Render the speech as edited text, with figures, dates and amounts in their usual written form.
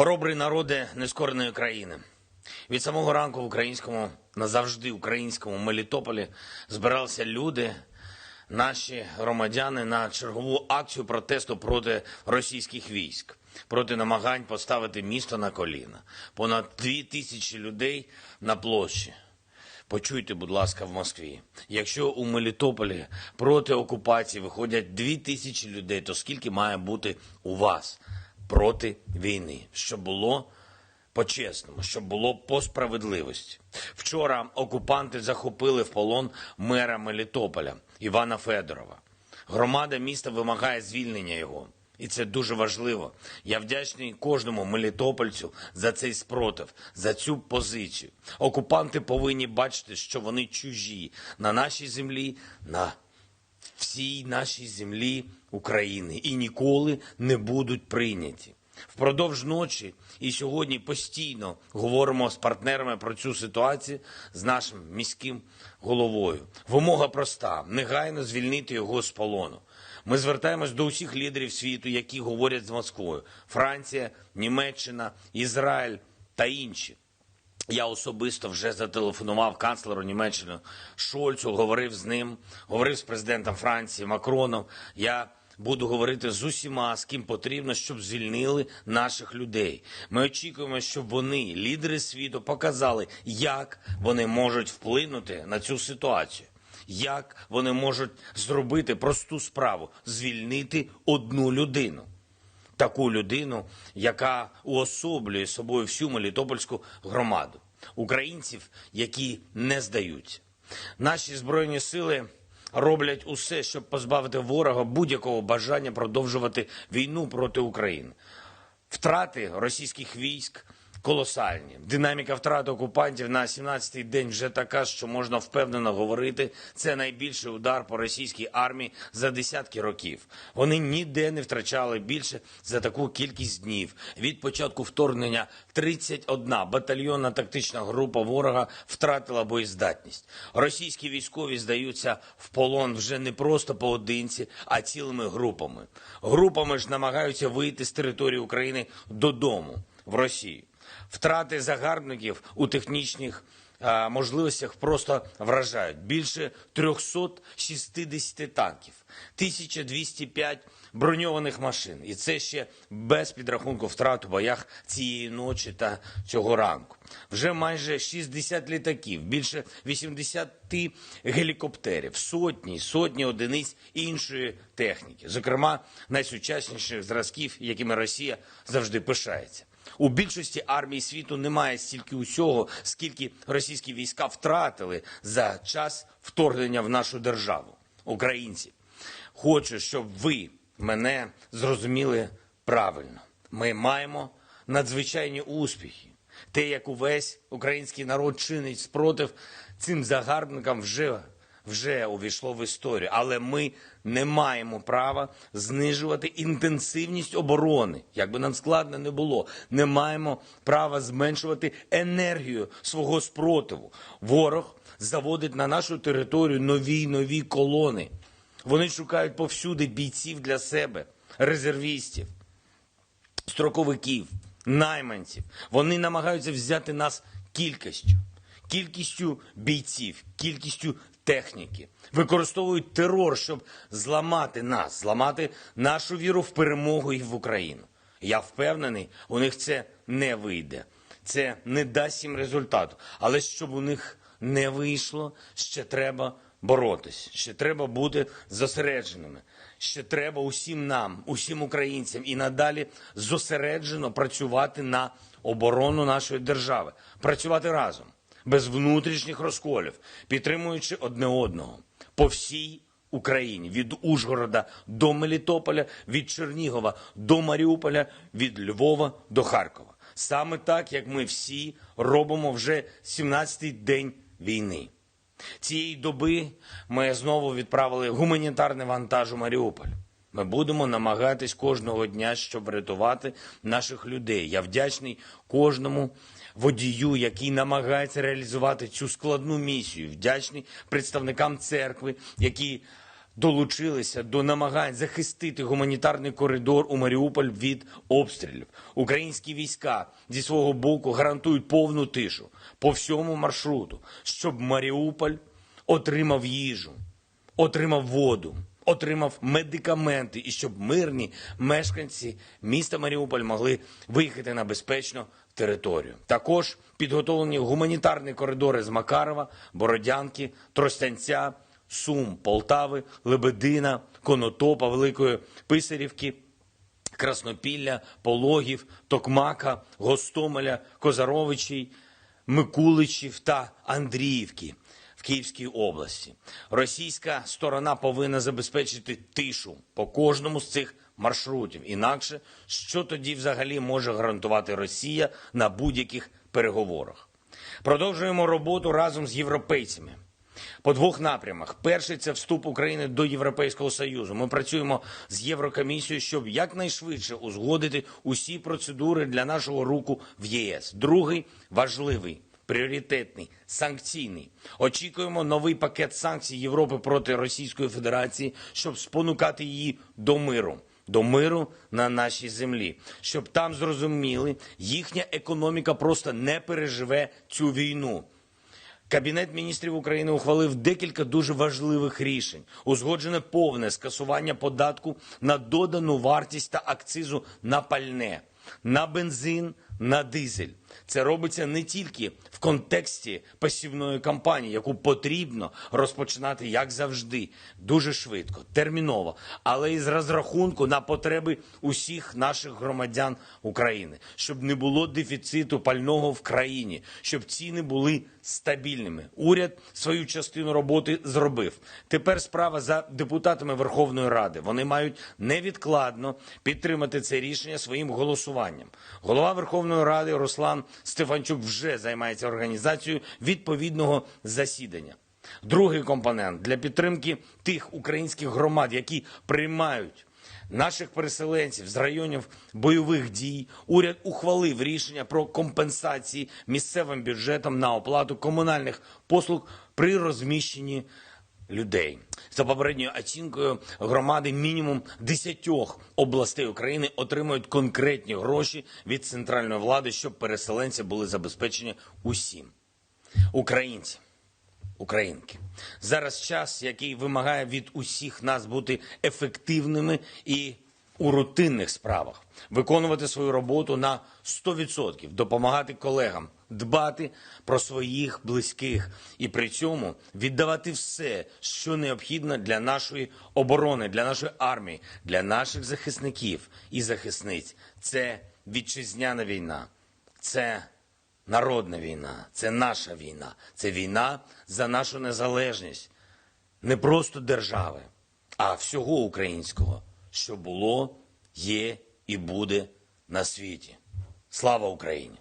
Хоробрий народе нескореної країни. Від самого ранку в українському, назавжди українському Мелітополі збиралися люди, наші громадяни, на чергову акцію протесту проти російських військ, проти намагань поставити місто на коліна. Понад 2000 людей на площі. Почуйте, будь ласка, в Москві. Якщо у Мелітополі проти окупації виходять 2000 людей, то скільки має бути у вас проти війни? Щоб було по-чесному, щоб було по справедливості. Вчора окупанти захопили в полон мера Мелітополя Івана Федорова. Громада міста вимагає звільнення його. І це дуже важливо. Я вдячний кожному мелітопольцю за цей спротив, за цю позицію. Окупанти повинні бачити, що вони чужі на нашій землі, на всій нашій землі України і ніколи не будуть прийняті. Впродовж ночі і сьогодні постійно говоримо з партнерами про цю ситуацію, з нашим міським головою. Вимога проста – негайно звільнити його з полону. Ми звертаємось до усіх лідерів світу, які говорять з Москвою. Франція, Німеччина, Ізраїль та інші. Я особисто вже зателефонував канцлеру Німеччини Шольцу, говорив з ним, говорив з президентом Франції Макроном. Я буду говорити з усіма, з ким потрібно, щоб звільнили наших людей. Ми очікуємо, щоб вони, лідери світу, показали, як вони можуть вплинути на цю ситуацію. Як вони можуть зробити просту справу – звільнити одну людину. Таку людину, яка уособлює собою всю Мелітопольську громаду. Українців, які не здаються. Наші Збройні сили роблять усе, щоб позбавити ворога будь-якого бажання продовжувати війну проти України. Втрати російських військ колосальні. Динаміка втрат окупантів на 17-й день вже така, що можна впевнено говорити, це найбільший удар по російській армії за десятки років. Вони ніде не втрачали більше за таку кількість днів. Від початку вторгнення 31 батальйонна тактична група ворога втратила боєздатність. Російські військові здаються в полон вже не просто поодинці, а цілими групами. Групами ж намагаються вийти з території України додому, в Росію. Втрати загарбників у технічних можливостях просто вражають. Більше 360 танків, 1205 броньованих машин. І це ще без підрахунку втрат у боях цієї ночі та цього ранку. Вже майже 60 літаків, більше 80 гелікоптерів, сотні одиниць іншої техніки. Зокрема, найсучасніших зразків, якими Росія завжди пишається. У більшості армій світу немає стільки усього, скільки російські війська втратили за час вторгнення в нашу державу. Українці, хочу, щоб ви мене зрозуміли правильно. Ми маємо надзвичайні успіхи. Те, як увесь український народ чинить спротив цим загарбникам, вже увійшло в історію. Але ми не маємо права знижувати інтенсивність оборони, як би нам складно не було. Не маємо права зменшувати енергію свого спротиву. Ворог заводить на нашу територію нові колони. Вони шукають повсюди бійців для себе, резервістів, строковиків, найманців. Вони намагаються взяти нас кількістю бійців, кількістю техніки. Використовують терор, щоб зламати нас, зламати нашу віру в перемогу і в Україну. Я впевнений, у них це не вийде. Це не дасть їм результату. Але щоб у них не вийшло, ще треба боротись, ще треба бути зосередженими. Ще треба усім нам, усім українцям і надалі зосереджено працювати на оборону нашої держави. Працювати разом, без внутрішніх розколів, підтримуючи одне одного. По всій Україні, від Ужгорода до Мелітополя, від Чернігова до Маріуполя, від Львова до Харкова. Саме так, як ми всі робимо вже 17-й день війни. Цієї доби ми знову відправили гуманітарний вантаж у Маріуполь. Ми будемо намагатись кожного дня, щоб врятувати наших людей. Я вдячний кожному водію, який намагається реалізувати цю складну місію. Вдячний представникам церкви, які долучилися до намагань захистити гуманітарний коридор у Маріуполь від обстрілів. Українські війська зі свого боку гарантують повну тишу по всьому маршруту, щоб Маріуполь отримав їжу, отримав воду, отримав медикаменти і щоб мирні мешканці міста Маріуполь могли виїхати на безпечну територію. Також підготовлені гуманітарні коридори з Макарова, Бородянки, Тростянця, Сум, Полтави, Лебедина, Конотопа, Великої Писарівки, Краснопілля, Пологів, Токмака, Гостомеля, Козаровичей, Микуличів та Андріївки в Київській області. Російська сторона повинна забезпечити тишу по кожному з цих маршрутів. Інакше, що тоді взагалі може гарантувати Росія на будь-яких переговорах? Продовжуємо роботу разом з європейцями по двох напрямах. Перший – це вступ України до Європейського Союзу. Ми працюємо з Єврокомісією, щоб якнайшвидше узгодити усі процедури для нашого руху в ЄС. Другий – важливий, пріоритетний, санкційний. Очікуємо новий пакет санкцій Європи проти Російської Федерації, щоб спонукати її до миру. До миру на нашій землі. Щоб там зрозуміли, їхня економіка просто не переживе цю війну. Кабінет міністрів України ухвалив декілька дуже важливих рішень. Узгоджене повне скасування податку на додану вартість та акцизу на пальне, на бензин, на дизель. Це робиться не тільки в контексті посівної кампанії, яку потрібно розпочинати, як завжди, дуже швидко, терміново, але і з розрахунку на потреби усіх наших громадян України, щоб не було дефіциту пального в країні, щоб ціни були стабільними. Уряд свою частину роботи зробив. Тепер справа за депутатами Верховної Ради. Вони мають невідкладно підтримати це рішення своїм голосуванням. Голова Верховної Ради Руслан Стефанчук вже займається організацією відповідного засідання. Другий компонент – для підтримки тих українських громад, які приймають наших переселенців з районів бойових дій, уряд ухвалив рішення про компенсації місцевим бюджетам на оплату комунальних послуг при розміщенні людей. За попередньою оцінкою, громади мінімум 10 областей України отримують конкретні гроші від центральної влади, щоб переселенці були забезпечені усім. Українці, українки, зараз час, який вимагає від усіх нас бути ефективними і у рутинних справах, виконувати свою роботу на 100%, допомагати колегам, дбати про своїх близьких і при цьому віддавати все, що необхідно для нашої оборони, для нашої армії, для наших захисників і захисниць. Це вітчизняна війна, це народна війна, це наша війна, це війна за нашу незалежність, не просто держави, а всього українського, що було, є і буде на світі. Слава Україні!